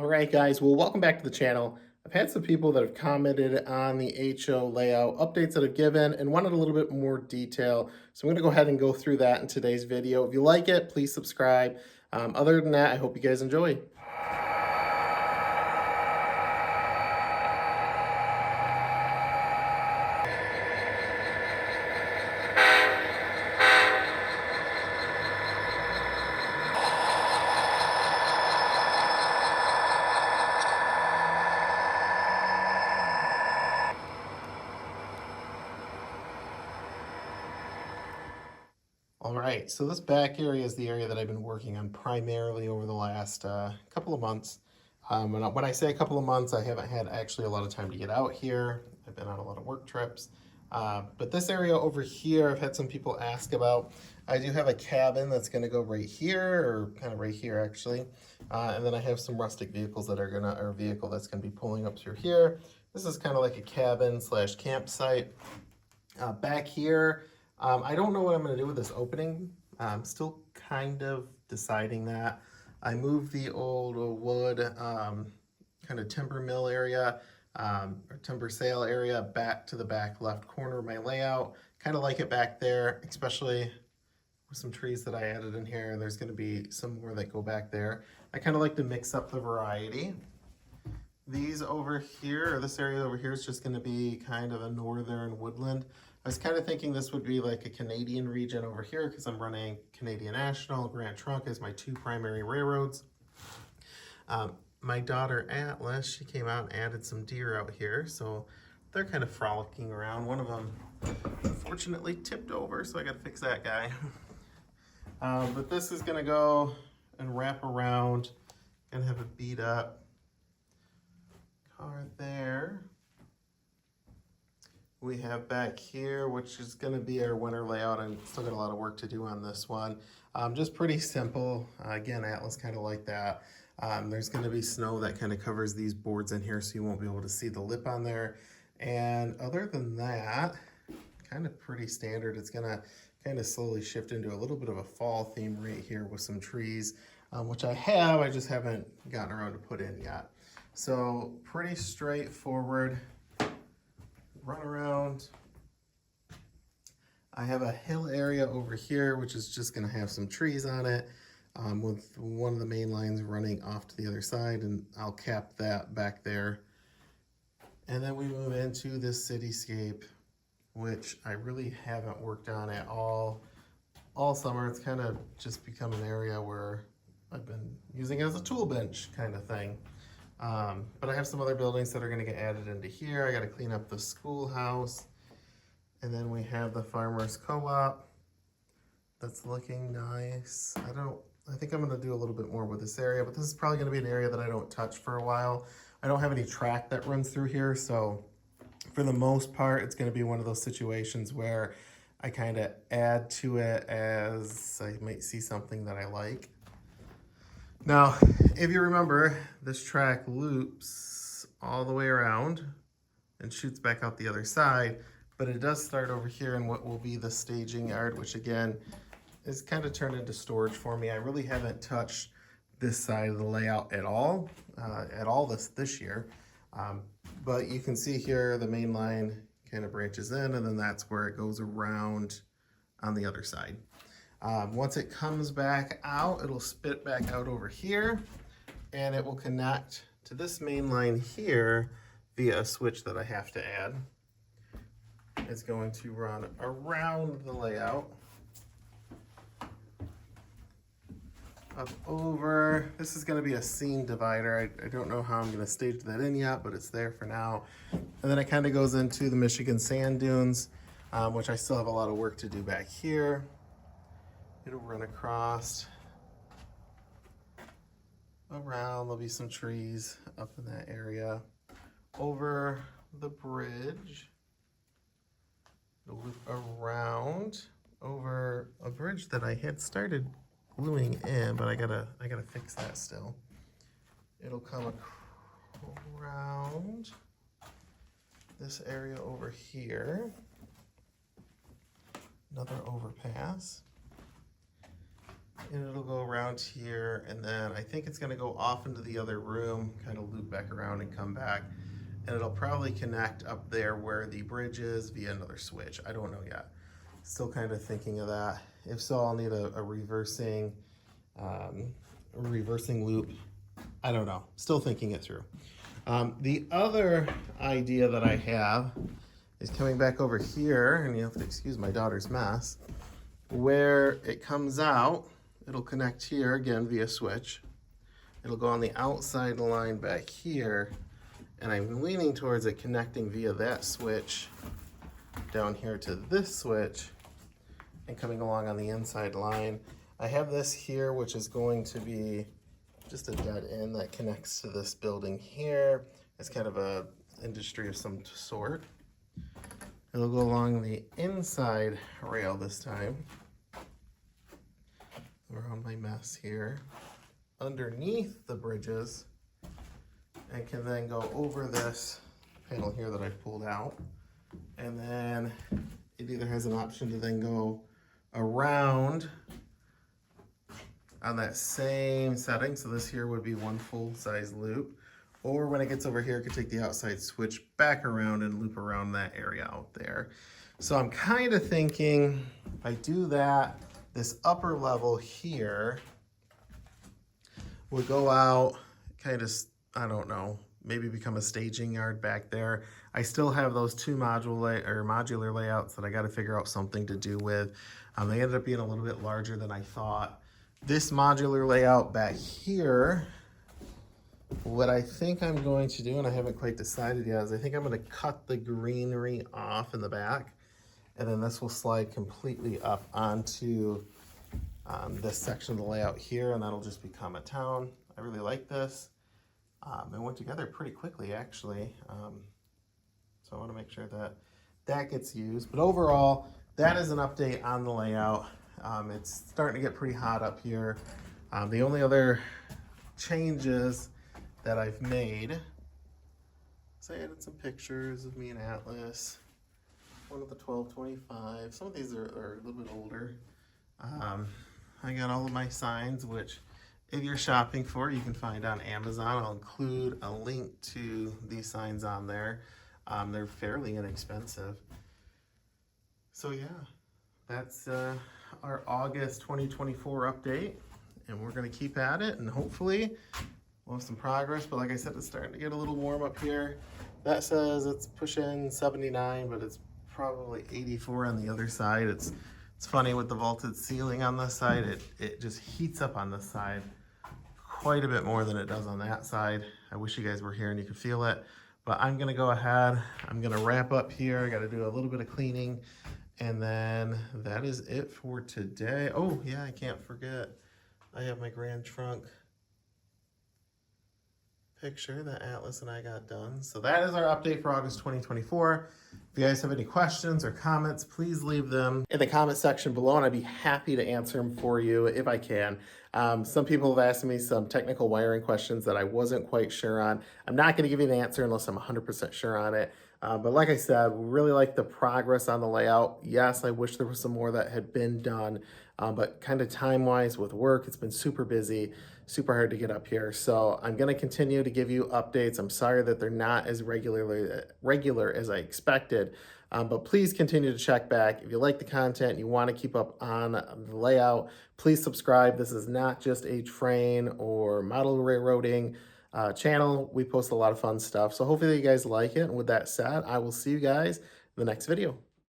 All right, guys. Well, welcome back to the channel. I've had some people that have commented on the HO layout updates that I've given and wanted a little bit more detail. So I'm going to go ahead and go through that in today's video. If you like it, please subscribe. Other than that, I hope you guys enjoy. All right, so this back area is the area that I've been working on primarily over the last couple of months. When I say a couple of months, I haven't had actually a lot of time to get out here. I've been on a lot of work trips. But this area over here, I've had some people ask about. I do have a cabin that's going to go right here, or kind of right here actually. And then I have some rustic vehicles that are or a vehicle that's going to be pulling up through here. This is kind of like a cabin slash campsite. Back here, I don't know what I'm going to do with this opening. I'm still kind of deciding that. I moved the old wood kind of timber mill area or timber sale area back to the back left corner of my layout. Kind of like it back there, especially with some trees that I added in here. There's going to be some more that go back there. I kind of like to mix up the variety. These over here, or this area over here, is just going to be kind of a northern woodland. I was kind of thinking this would be like a Canadian region over here because I'm running Canadian National, Grand Trunk as my two primary railroads. My daughter Atlas, she came out and added some deer out here, so they're kind of frolicking around. One of them unfortunately tipped over, so I got to fix that guy. But this is going to go and wrap around and have a beat up car there. We have back here, which is going to be our winter layout. I'm still got a lot of work to do on this one. Just pretty simple. Again, Atlas kind of like that. There's going to be snow that kind of covers these boards in here, so you won't be able to see the lip on there. And other than that, kind of pretty standard. It's going to kind of slowly shift into a little bit of a fall theme right here with some trees, which I just haven't gotten around to put in yet. So pretty straightforward. Run around. I have a hill area over here, which is just going to have some trees on it, with one of the main lines running off to the other side, and I'll cap that back there. And then we move into this cityscape, which I really haven't worked on at all summer. It's kind of just become an area where I've been using it as a tool bench kind of thing. But I have some other buildings that are going to get added into here. I got to clean up the schoolhouse. And then we have the farmer's co-op. That's looking nice. I think I'm going to do a little bit more with this area, but this is probably going to be an area that I don't touch for a while. I don't have any track that runs through here, so for the most part, it's going to be one of those situations where I kind of add to it as I might see something that I like. Now, if you remember, this track loops all the way around and shoots back out the other side, but it does start over here in what will be the staging yard, which again is kind of turned into storage for me. I really haven't touched this side of the layout at all this year. But you can see here the main line kind of branches in, and then that's where it goes around on the other side. Once it comes back out, it'll spit back out over here, and it will connect to this main line here via a switch that I have to add. It's going to run around the layout, up over. This is going to be a scene divider. I don't know how I'm going to stage that in yet, but it's there for now. And then it kind of goes into the Michigan sand dunes, which I still have a lot of work to do back here. It'll run across, around, there'll be some trees up in that area, over the bridge, it'll loop around, over a bridge that I had started gluing in, but I gotta fix that still. It'll come around this area over here, another overpass. and it'll go around here, and then I think it's gonna go off into the other room, kind of loop back around and come back, and it'll probably connect up there where the bridge is via another switch. I don't know yet. Still kind of thinking of that. If so, I'll need a reversing loop. I don't know, still thinking it through. The other idea that I have is coming back over here, and you have to excuse my daughter's mess, where it comes out, it'll connect here again via switch. It'll go on the outside line back here, and I'm leaning towards it connecting via that switch down here to this switch and coming along on the inside line. I have this here, which is going to be just a dead end that connects to this building here. It's kind of a industry of some sort. It'll go along the inside rail this time. Around my mess here. Underneath the bridges, and can then go over this panel here that I've pulled out. And then it either has an option to then go around on that same setting. So this here would be one full size loop. Or when it gets over here, it could take the outside switch back around and loop around that area out there. So I'm kind of thinking if I do that, this upper level here would go out kind of, I don't know, maybe become a staging yard back there. I still have those two modular layouts that I got to figure out something to do with. They ended up being a little bit larger than I thought. This modular layout back here, what I think I'm going to do, and I haven't quite decided yet, is I think I'm going to cut the greenery off in the back, and then this will slide completely up onto this section of the layout here, and that'll just become a town. I really like this. It went together pretty quickly, actually. So I want to make sure that that gets used. But overall, that is an update on the layout. It's starting to get pretty hot up here. The only other changes that I've made, so I added some pictures of me and Atlas, one of the 1225. Some of these are a little bit older. I got all of my signs, which if you're shopping for, you can find on Amazon. I'll include a link to these signs on there. They're fairly inexpensive. So yeah, that's our August 2024 update, and we're gonna keep at it, and hopefully we'll have some progress. But like I said, it's starting to get a little warm up here. That says it's pushing 79, but it's probably 84 on the other side. It's funny with the vaulted ceiling on this side, it just heats up on this side quite a bit more than it does on that side. I wish you guys were here and you could feel it, but I'm gonna go ahead. I'm gonna wrap up here. I gotta do a little bit of cleaning, and then that is it for today. Oh yeah, I can't forget. I have my Grand Trunk picture that Atlas and I got done. So that is our update for August 2024. If you guys have any questions or comments, please leave them in the comment section below, and I'd be happy to answer them for you if I can. Some people have asked me some technical wiring questions that I wasn't quite sure on. I'm not going to give you an answer unless I'm 100% sure on it. But like I said, we really like the progress on the layout. Yes, I wish there was some more that had been done, but kind of time-wise with work, it's been super busy, super hard to get up here. So I'm going to continue to give you updates. I'm sorry that they're not as regular as I expected, but please continue to check back. If you like the content, you want to keep up on the layout, please subscribe. This is not just H-frame or model railroading channel. We post a lot of fun stuff. So hopefully you guys like it. And with that said, I will see you guys in the next video.